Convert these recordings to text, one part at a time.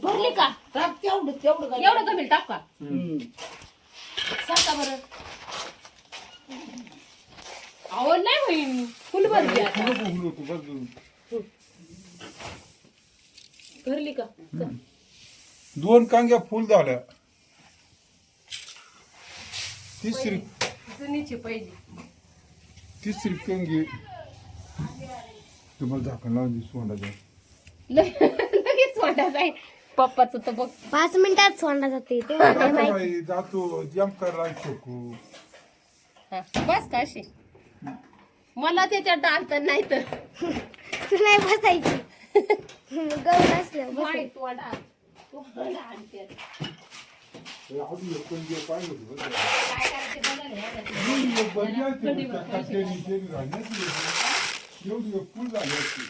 भरली का? टाक तेवढं एवढं कमी टाक का? सांगा बरं. अहो नाही होईल फुल भरली आता. भरली का? 2 कांग्या फुल झाल्या. जुनीची पहिली. तिसरी कंगी तुम्हाला झाकण लावून दे सोंडाच्या. लगेच सोडा जाईल. पप्पाचं तर बघ 5 मिनिटात सोडला जाते ते जातो जम करायला शकू. बस का अशी मला त्याच्यात डालत नाही तर तू नाही बसायची गौर असलं माहित वाडा तू मला आणते अजून एक कंगी पाहिजे होती बरं. काय करायचे बघा ना. एवढी फुल झाली असती.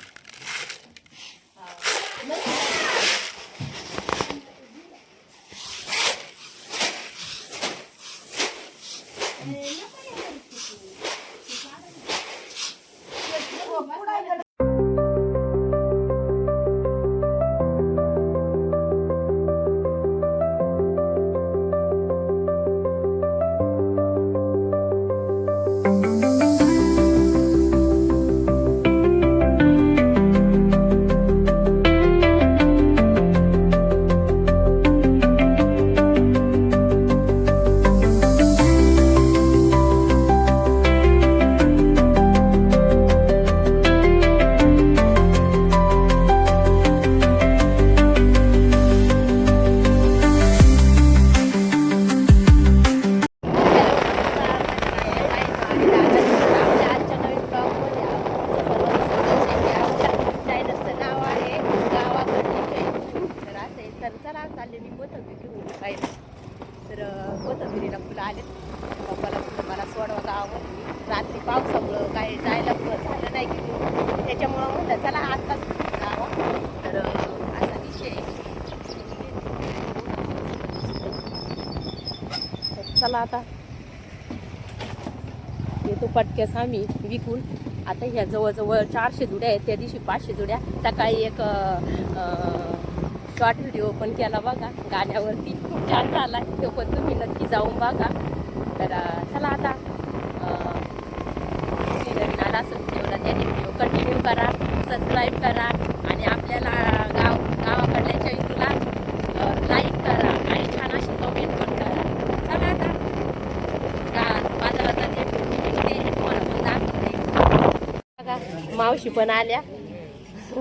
कोथंबिरीला फुलं आले. पप्पाला फुलं मला सोडवा गावावर. रात्री पावसामुळं काय जायला झालं नाही की त्याच्यामुळं म्हणलं चला आत्ताच जावं. तर असा विषय चला आता येतो पटक्यास आम्ही विकून. आता ह्या जवळजवळ 400 जुड्या आहेत. त्या दिवशी 500 जुड्या. सकाळी एक शॉर्ट व्हिडिओ पण केला बघा गाण्यावरती. खूप छान झाला तो पण तुम्ही नक्की जाऊन बघा. तर चला आता नवीन आला असेल व्हिडिओला त्याने व्हिडिओ कंटिन्यू करा, सबस्क्राईब करा आणि आपल्याला गावाकडल्याच्या व्हिडिओला लाईक करा आणि छान अशी कमेंट पण करा. चला आता बाजारात ते तुम्हाला पण दाखवते बघा. मावशी पण आल्या,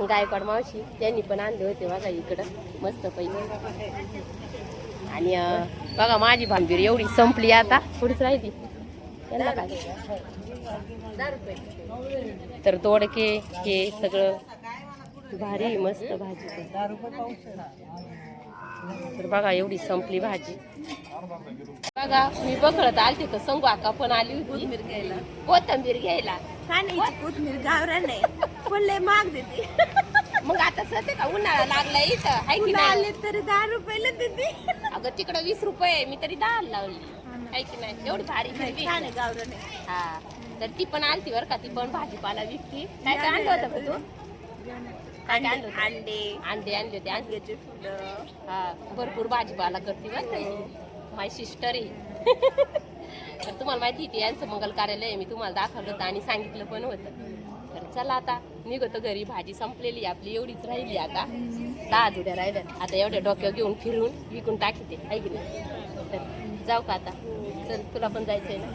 गायकवाड मावशी त्यांनी पण आणले होते बघा इकडं मस्त पैकी. आणि बघा माझी भांबीर एवढी संपली आता पुढेच राहिली. त्यांना काय 10 रुपये. तर दोडके हे सगळं भारी मस्त भाजी. तर बघा एवढी संपली भाजी. बघा मी बघत आलते तर संगू आका पण आली होती कोथिंबीर घ्यायला. कोथमीर गावरा नाही पण लय महाग देते. मग आता सध्या का उन्हाळा लागला इथं आहे की आले नाही? तरी 10 रुपयाला देते. अगं तिकडं 20 रुपये मी तरी 10 लावली आहे की नाही? एवढी भारी हिरवी. छान आहे गावरा नाही. हा तर ती पण आलती बरं का. ती पण भाजीपाला विकती. काय काय आणलं होतं का तू? काय काय आणलं होतं? अंडे आणले होते. अंड्याचे फुलं. हा भरपूर भाजीपाला करते बरं का माय सिस्टर आहे. तर तुम्हाला माहिती आहे यांचं मंगल कार्यालय आहे. मी तुम्हाला दाखवलं होतं आणि सांगितलं पण होतं. तर चला आता निघतो घरी. भाजी संपलेली आपली एवढीच राहिली. आता 10 जुड्या राहिल्या. आता एवढ्या डोक्यावर घेऊन फिरून विकून टाकीते आहे की नाही? तर जाऊ का आता? चल तुला पण जायचंय ना.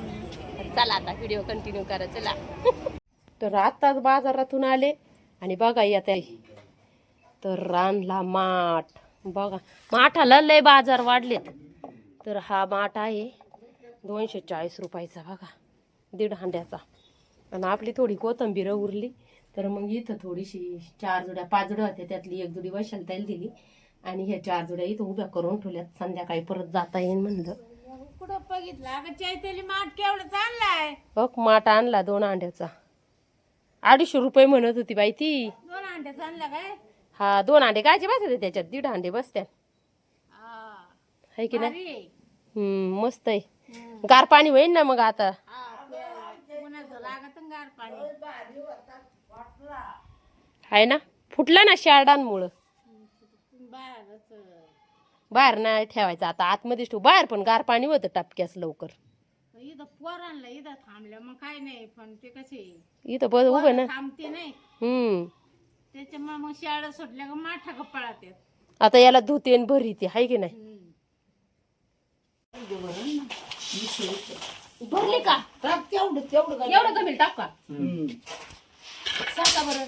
तर चला आता व्हिडिओ कंटिन्यू करा चला. तर आताच बाजारातून आले आणि बघा आता तर रानला माठ. बघा माठाला लय बाजार वाढलेत. तर हा माठ आहे 240 रुपयाचा बघा 1.5 हांड्याचा. आणि आपली थोडी कोथिंबीर उरली तर मग इथं थोडीशी 4 जुड्या 5 जुड्या होत्या त्यातली 1 जुडी वैशाल ताईला दिली. आणि ह्या 4 जुड्या इथं उभ्या करून ठेवल्यात. संध्याकाळी परत जाता येईल म्हणलं. कुठं बघितलं अगं चैताली माठ केवढं चाललाय. बघ माठ आणला 2 हांड्याचा 250 रुपये म्हणत होती बाई ती. 2 अंड्या चालल्या काय? हा 2 हांडे कायचे बसते त्याच्यात 1.5 हांडे बसत्या आहे की नाही? मस्त आहे. गार पाणी होईल ना मग आता. आहे ना फुटला ना शारडांमुळं बाहेरच बाहेर नाही ठेवायचं आता आतमध्येच ठेवू बाहेर पण गार पाणी होतं टापक्यास लवकर इथं पोरांना इथं थांबल्या मग काय नाही पण ते कसे इथं बस उभं ना थांबते नाही त्याच्यामुळे मग शाळा सुटल्या का माठा का पळात आता याला धुते आणि भरी ती हाय की नाही भरली का एवढं कमी टाक का सांगा बरं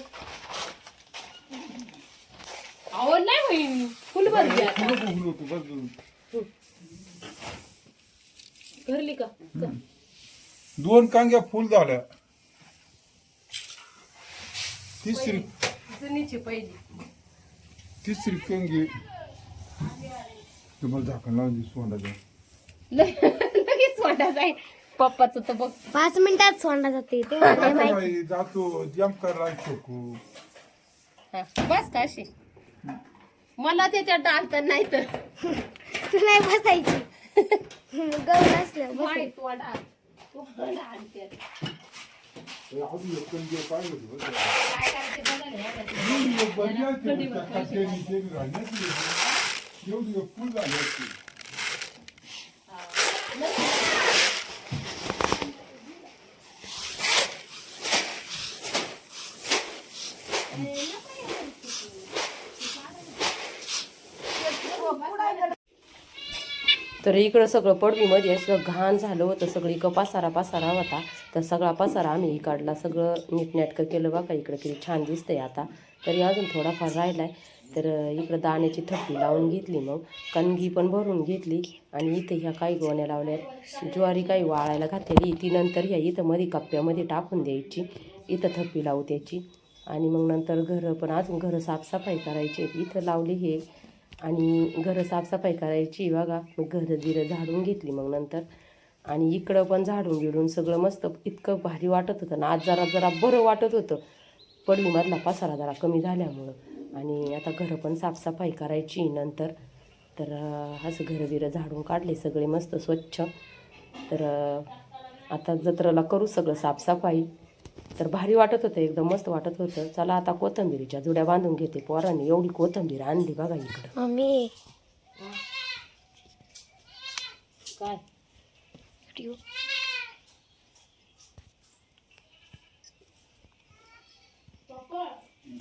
आवड नाही होईल फुल भरली आता. भरली का दोन कांग्या फुल झाल्या तिसरी जुनीची पहिली तिसरी कंगी तुम्हाला झाकण लावून सोंडाच्या लगेच वाटा जाईल पप्पाचं तर बघ 5 मिनिटात सोंडा जाते ते मला नाही माहिती. जातो जंप करायला शकू हा, बस का अशी मला त्याच्यात डालत नाही तर तू नाही बसायची गहू नसलं बसायची. माहित वाटा तू आणते अजून एक कंगी पाहिजे होती बरं का. काय करायचे बघा ना याच्यात. एवढी एक बरी असते, त्या काट्याने ते घालण्यात येते. एवढी एक फुल झाली असते. तर इकडं सगळं पडवीमध्ये असं घाण झालं होतं सगळी पसारा होता तर सगळा पसारा आम्ही काढला सगळं नीटनेटकं केलं बघा इकडं किती छान दिसतंय आता तरी अजून थोडाफार राहिलाय तर इकडं दाण्याची थप्पी लावून घेतली मग कणगी पण भरून घेतली आणि इथं ह्या काही गोण्या लावल्या ज्वारी काही वाळायला घातलेली ती नंतर ह्या इथं मध्ये कप्प्यामध्ये टाकून द्यायची इथं थप्पी लावू त्याची आणि मग नंतर घरं पण अजून घरं साफसफाई करायची इथं लावली हे आणि घरं साफसफाई करायची बघा मग घरं बिरं झाडून घेतली मग नंतर आणि इकडं पण झाडून गिडून सगळं मस्त इतकं भारी वाटत होतं ना आज जरा बरं वाटत होतं पडवीमधला पसारा जरा कमी झाल्यामुळं आणि आता घरं पण साफसफाई करायची नंतर तर असं घरं बिरं झाडून काढले सगळे मस्त स्वच्छ तर आता जत्रेला करू सगळं साफसफाई तर भारी वाटत होतं एकदम मस्त वाटत होतं चला आता कोथिंबीरीच्या जुड्या बांधून घेते पोरांनी एवढी कोथिंबीर आणली बघा इकडं मम्मी काय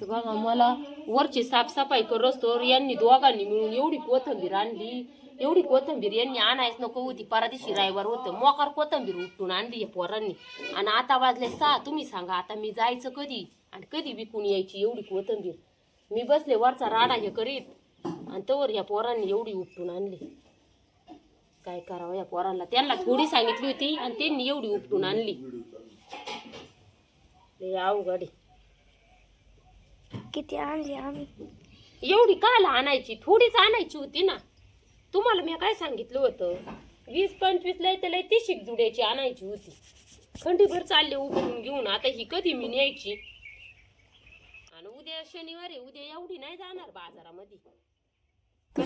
तर बघा मला वरची साफसफाई करत तर यांनी दोघांनी मिळून एवढी कोथिंबीर आणली एवढी कोथिंबीर यांनी आणायच नको होती परादिशी रायवर होतं मोकार कोथिंबीर उपटून आणली या पोरांनी आणि आता वाजले 6 तुम्ही सांगा आता मी जायचं कधी आणि कधी विकून यायची एवढी कोथिंबीर मी बसले वरचा राडा हे करीत आणि तवर या पोरांनी एवढी उपटून आणली काय करावं या पोरांना त्यांना थोडी सांगितली होती आणि त्यांनी एवढी उपटून आणली लय अवघड आहे. किती आणली आम्ही एवढी काला आणायची थोडीच आणायची होती ना तुम्हाला मी काय सांगितलं होतं 20-25 लय तर लय 30 जुड्याची आणायची होती खंडीभर चालले उभून घेऊन आता ही कधी मी न्यायची आणि उद्या शनिवारी उद्या एवढी नाही जाणार बाजारामध्ये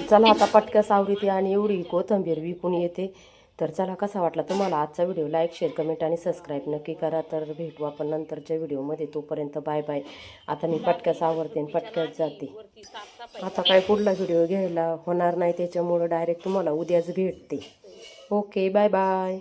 चला आता पटकन सावरीते आणि एवढी कोथिंबीर विकून येते तर चला कसा वाटला तुम्हाला आजचा व्हिडिओ लाईक शेअर कमेंट आणि सबस्क्राईब नक्की करा तर भेटू आपण नंतरच्या व्हिडिओमध्ये तोपर्यंत बाय बाय आता मी पटकन आवरते आणि पटकन जाते आता काय पुढला व्हिडिओ घ्यायला होणार नाही त्याच्यामुळं डायरेक्ट तुम्हाला उद्याच भेटते ओके बाय बाय